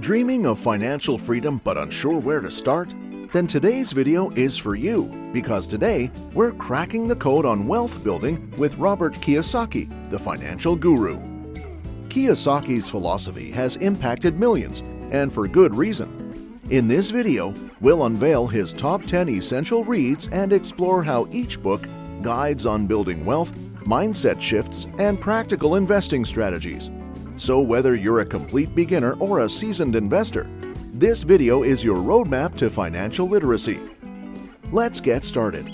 Dreaming of financial freedom but unsure where to start? Then today's video is for you, because today we're cracking the code on wealth building with Robert Kiyosaki, the financial guru. Kiyosaki's philosophy has impacted millions, and for good reason. In this video, we'll unveil his top 10 essential reads and explore how each book guides on building wealth, mindset shifts, and practical investing strategies. So whether you're a complete beginner or a seasoned investor, this video is your roadmap to financial literacy. Let's get started.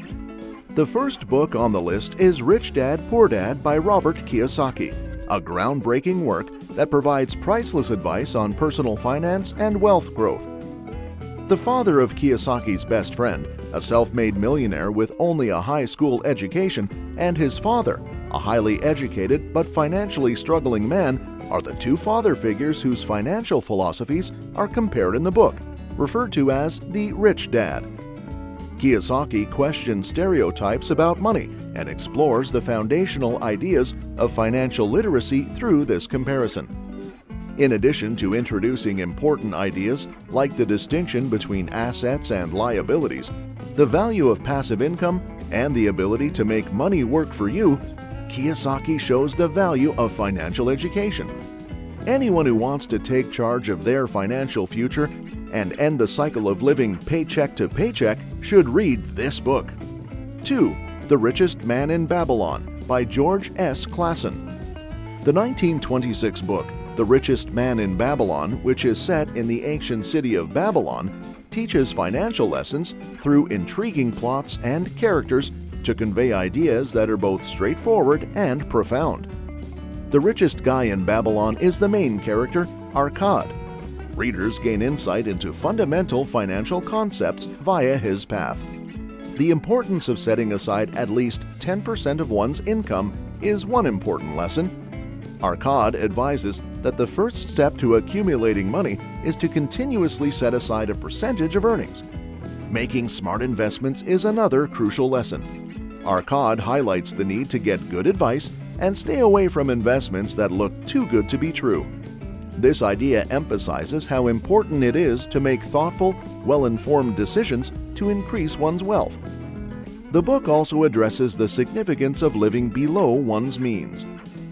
The first book on the list is Rich Dad, Poor Dad by Robert Kiyosaki, a groundbreaking work that provides priceless advice on personal finance and wealth growth. The father of Kiyosaki's best friend, a self-made millionaire with only a high school education, and his father, a highly educated but financially struggling man, are the two father figures whose financial philosophies are compared in the book, referred to as the Rich Dad. Kiyosaki questions stereotypes about money and explores the foundational ideas of financial literacy through this comparison. In addition to introducing important ideas like the distinction between assets and liabilities, the value of passive income, and the ability to make money work for you, Kiyosaki shows the value of financial education. Anyone who wants to take charge of their financial future and end the cycle of living paycheck to paycheck should read this book. 2. The Richest Man in Babylon by George S. Clason. The 1926 book, The Richest Man in Babylon, which is set in the ancient city of Babylon, teaches financial lessons through intriguing plots and characters to convey ideas that are both straightforward and profound. The richest guy in Babylon is the main character, Arcad. Readers gain insight into fundamental financial concepts via his path. The importance of setting aside at least 10% of one's income is one important lesson. Arcad advises that the first step to accumulating money is to continuously set aside a percentage of earnings. Making smart investments is another crucial lesson. Arcad highlights the need to get good advice and stay away from investments that look too good to be true. This idea emphasizes how important it is to make thoughtful, well-informed decisions to increase one's wealth. The book also addresses the significance of living below one's means.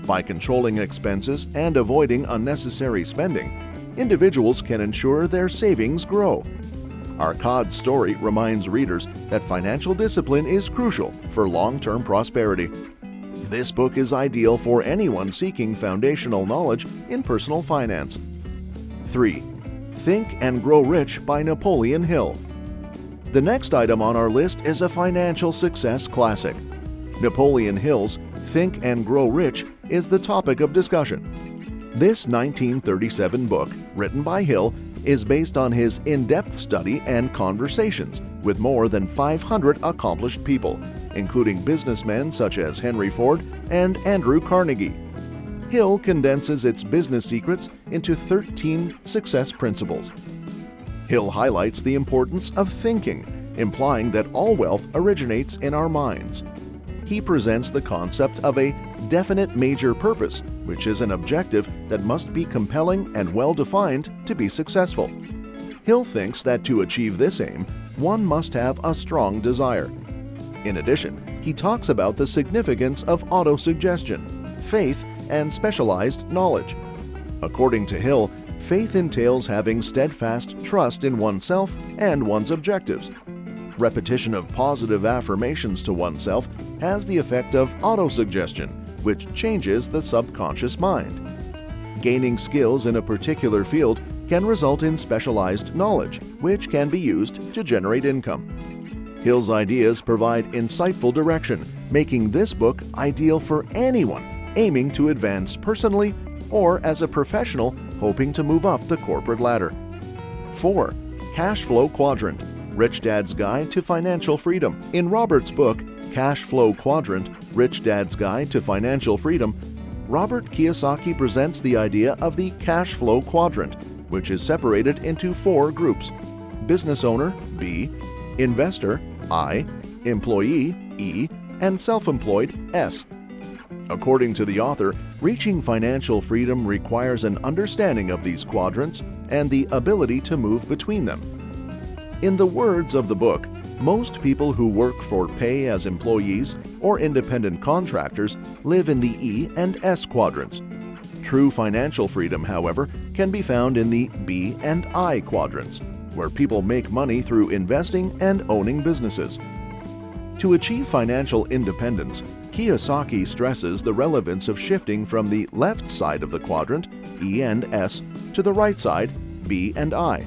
By controlling expenses and avoiding unnecessary spending, individuals can ensure their savings grow. Arcad's story reminds readers that financial discipline is crucial for long-term prosperity. This book is ideal for anyone seeking foundational knowledge in personal finance. 3. Think and Grow Rich by Napoleon Hill. The next item on our list is a financial success classic. Napoleon Hill's Think and Grow Rich is the topic of discussion. This 1937 book, written by Hill, is based on his in-depth study and conversations with more than 500 accomplished people, including businessmen such as Henry Ford and Andrew Carnegie. Hill condenses its business secrets into 13 success principles. Hill highlights the importance of thinking, implying that all wealth originates in our minds. He presents the concept of a definite major purpose, which is an objective that must be compelling and well-defined to be successful. Hill thinks that to achieve this aim, one must have a strong desire. In addition, he talks about the significance of autosuggestion, faith, and specialized knowledge. According to Hill, faith entails having steadfast trust in oneself and one's objectives. Repetition of positive affirmations to oneself has the effect of autosuggestion, which changes the subconscious mind. Gaining skills in a particular field can result in specialized knowledge, which can be used to generate income. Hill's ideas provide insightful direction, making this book ideal for anyone aiming to advance personally or as a professional hoping to move up the corporate ladder. 4. Cash Flow Quadrant: Rich Dad's Guide to Financial Freedom. In Robert's book, Cash Flow Quadrant: Rich Dad's Guide to Financial Freedom, Robert Kiyosaki presents the idea of the cash flow quadrant, which is separated into 4 groups: business owner, B; investor, I; employee, E; and self-employed, S. According to the author, reaching financial freedom requires an understanding of these quadrants and the ability to move between them. In the words of the book, most people who work for pay as employees or independent contractors live in the E and S quadrants. True financial freedom, however, can be found in the B and I quadrants, where people make money through investing and owning businesses. To achieve financial independence, Kiyosaki stresses the relevance of shifting from the left side of the quadrant, E and S, to the right side, B and I.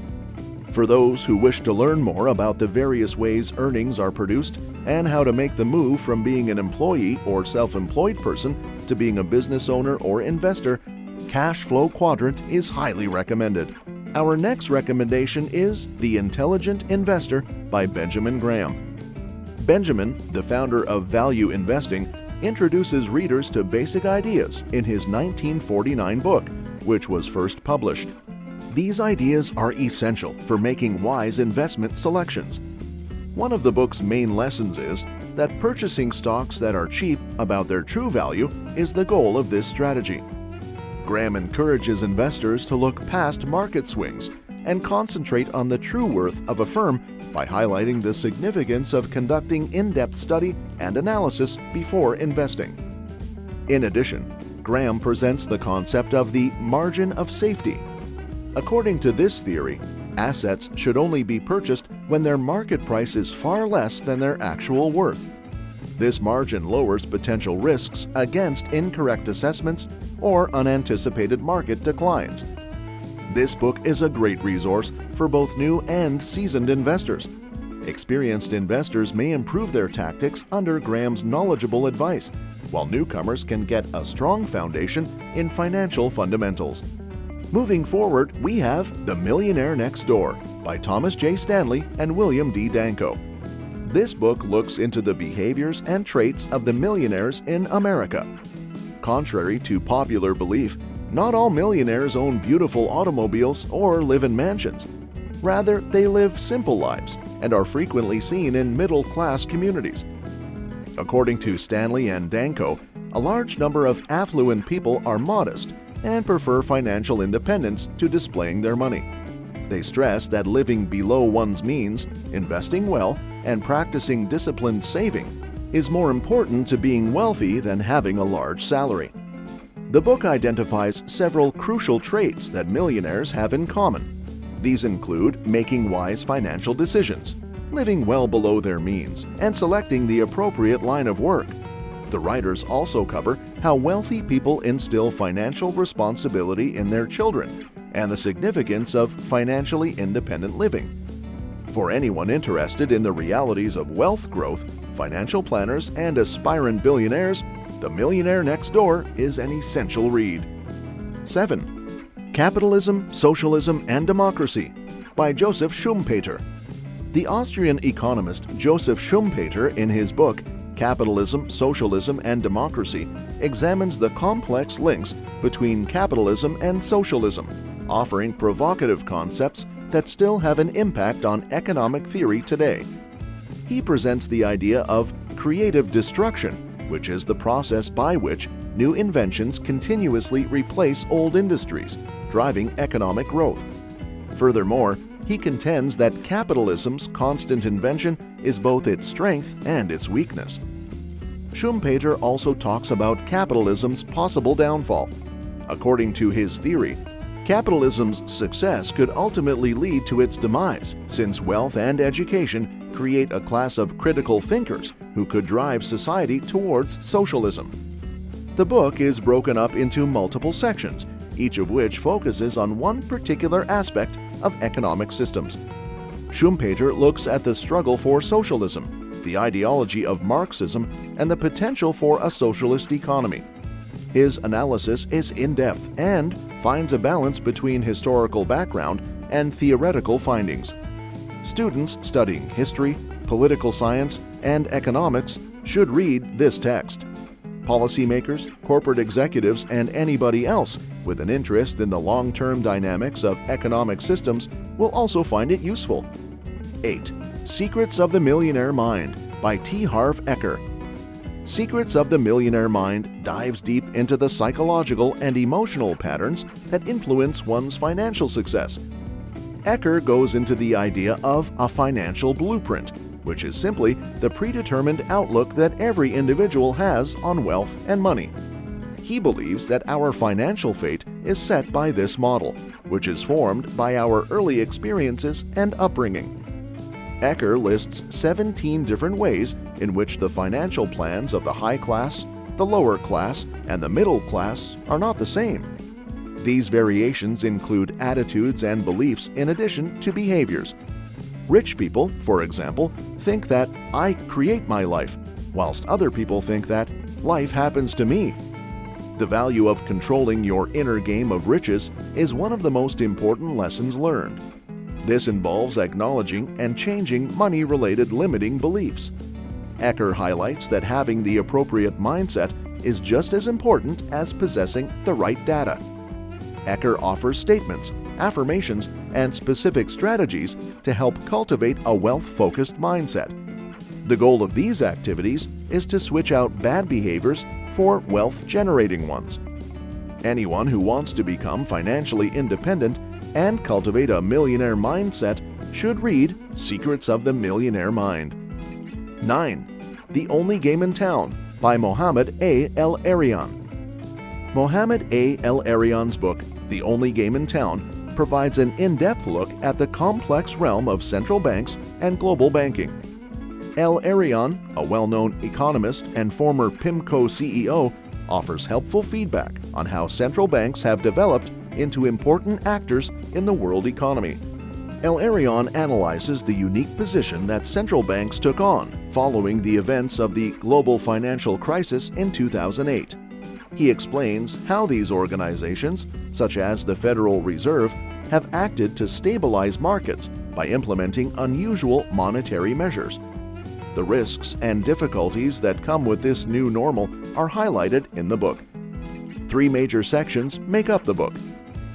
For those who wish to learn more about the various ways earnings are produced and how to make the move from being an employee or self-employed person to being a business owner or investor, Cash Flow Quadrant is highly recommended. Our next recommendation is The Intelligent Investor by Benjamin Graham. Benjamin, the founder of value investing, introduces readers to basic ideas in his 1949 book, which was first published. These ideas are essential for making wise investment selections. One of the book's main lessons is that purchasing stocks that are cheap about their true value is the goal of this strategy. Graham encourages investors to look past market swings and concentrate on the true worth of a firm by highlighting the significance of conducting in-depth study and analysis before investing. In addition, Graham presents the concept of the margin of safety. According to this theory, assets should only be purchased when their market price is far less than their actual worth. This margin lowers potential risks against incorrect assessments or unanticipated market declines. This book is a great resource for both new and seasoned investors. Experienced investors may improve their tactics under Graham's knowledgeable advice, while newcomers can get a strong foundation in financial fundamentals. Moving forward, we have The Millionaire Next Door by Thomas J. Stanley and William D. Danko. This book looks into the behaviors and traits of the millionaires in America. Contrary to popular belief, not all millionaires own beautiful automobiles or live in mansions. Rather, they live simple lives and are frequently seen in middle-class communities. According to Stanley and Danko, a large number of affluent people are modest and prefer financial independence to displaying their money. They stress that living below one's means, investing well, and practicing disciplined saving is more important to being wealthy than having a large salary. The book identifies several crucial traits that millionaires have in common. These include making wise financial decisions, living well below their means, and selecting the appropriate line of work. The writers also cover how wealthy people instill financial responsibility in their children and the significance of financially independent living. For anyone interested in the realities of wealth growth, financial planners, and aspirant billionaires, The Millionaire Next Door is an essential read. 7. Capitalism, Socialism, and Democracy by Joseph Schumpeter. The Austrian economist Joseph Schumpeter, in his book Capitalism, Socialism, and Democracy, examines the complex links between capitalism and socialism, offering provocative concepts that still have an impact on economic theory today. He presents the idea of creative destruction, which is the process by which new inventions continuously replace old industries, driving economic growth. Furthermore, he contends that capitalism's constant invention is both its strength and its weakness. Schumpeter also talks about capitalism's possible downfall. According to his theory, capitalism's success could ultimately lead to its demise, since wealth and education create a class of critical thinkers who could drive society towards socialism. The book is broken up into multiple sections, each of which focuses on one particular aspect of economic systems. Schumpeter looks at the struggle for socialism, the ideology of Marxism, and the potential for a socialist economy. His analysis is in-depth and finds a balance between historical background and theoretical findings. Students studying history, political science, and economics should read this text. Policymakers, corporate executives, and anybody else with an interest in the long-term dynamics of economic systems will also find it useful. 8. Secrets of the Millionaire Mind by T. Harv Eker. Secrets of the Millionaire Mind dives deep into the psychological and emotional patterns that influence one's financial success. Ecker goes into the idea of a financial blueprint, which is simply the predetermined outlook that every individual has on wealth and money. He believes that our financial fate is set by this model, which is formed by our early experiences and upbringing. Ecker lists 17 different ways in which the financial plans of the high class, the lower class, and the middle class are not the same. These variations include attitudes and beliefs in addition to behaviors. Rich people, for example, think that I create my life, whilst other people think that life happens to me. The value of controlling your inner game of riches is one of the most important lessons learned. This involves acknowledging and changing money-related limiting beliefs. Ecker highlights that having the appropriate mindset is just as important as possessing the right data. Ecker offers statements, affirmations, and specific strategies to help cultivate a wealth-focused mindset. The goal of these activities is to switch out bad behaviors for wealth-generating ones. Anyone who wants to become financially independent and cultivate a millionaire mindset should read Secrets of the Millionaire Mind. 9. The Only Game in Town by Mohammed A. El-Erian. Mohammed A. El-Erian's book, The Only Game in Town, provides an in-depth look at the complex realm of central banks and global banking. El-Erian, a well-known economist and former PIMCO CEO, offers helpful feedback on how central banks have developed into important actors in the world economy. El-Erian analyzes the unique position that central banks took on following the events of the global financial crisis in 2008. He explains how these organizations, such as the Federal Reserve, have acted to stabilize markets by implementing unusual monetary measures. The risks and difficulties that come with this new normal are highlighted in the book. 3 major sections make up the book.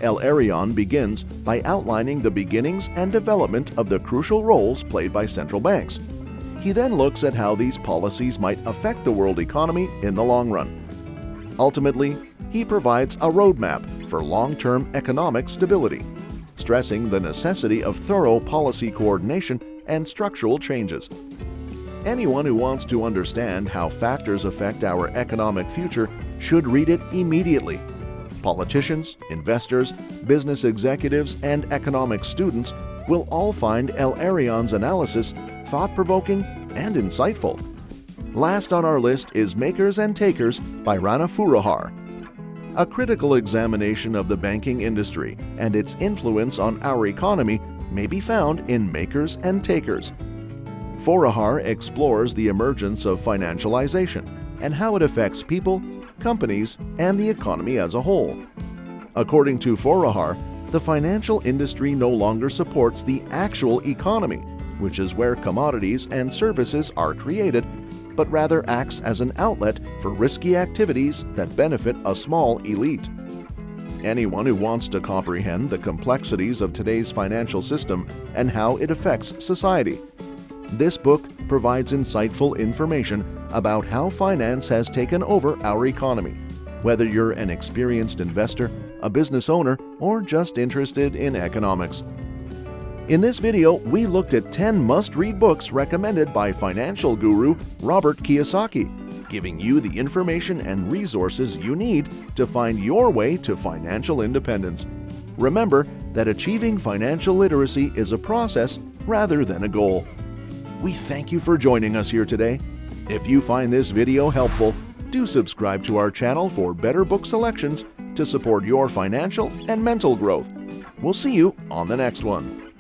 El-Erian begins by outlining the beginnings and development of the crucial roles played by central banks. He then looks at how these policies might affect the world economy in the long run. Ultimately, he provides a roadmap for long-term economic stability, stressing the necessity of thorough policy coordination and structural changes. Anyone who wants to understand how factors affect our economic future should read it immediately. Politicians, investors, business executives, and economic students will all find El-Erian's analysis thought-provoking and insightful. Last on our list is Makers and Takers by Rana Foroohar. A critical examination of the banking industry and its influence on our economy may be found in Makers and Takers. Foroohar explores the emergence of financialization and how it affects people, companies, and the economy as a whole. According to Foroohar, the financial industry no longer supports the actual economy, which is where commodities and services are created, but rather acts as an outlet for risky activities that benefit a small elite. Anyone who wants to comprehend the complexities of today's financial system and how it affects society. This book provides insightful information about how finance has taken over our economy, whether you're an experienced investor, a business owner, or just interested in economics. In this video, we looked at 10 must-read books recommended by financial guru Robert Kiyosaki, giving you the information and resources you need to find your way to financial independence. Remember that achieving financial literacy is a process rather than a goal. We thank you for joining us here today. If you find this video helpful, do subscribe to our channel for better book selections to support your financial and mental growth. We'll see you on the next one.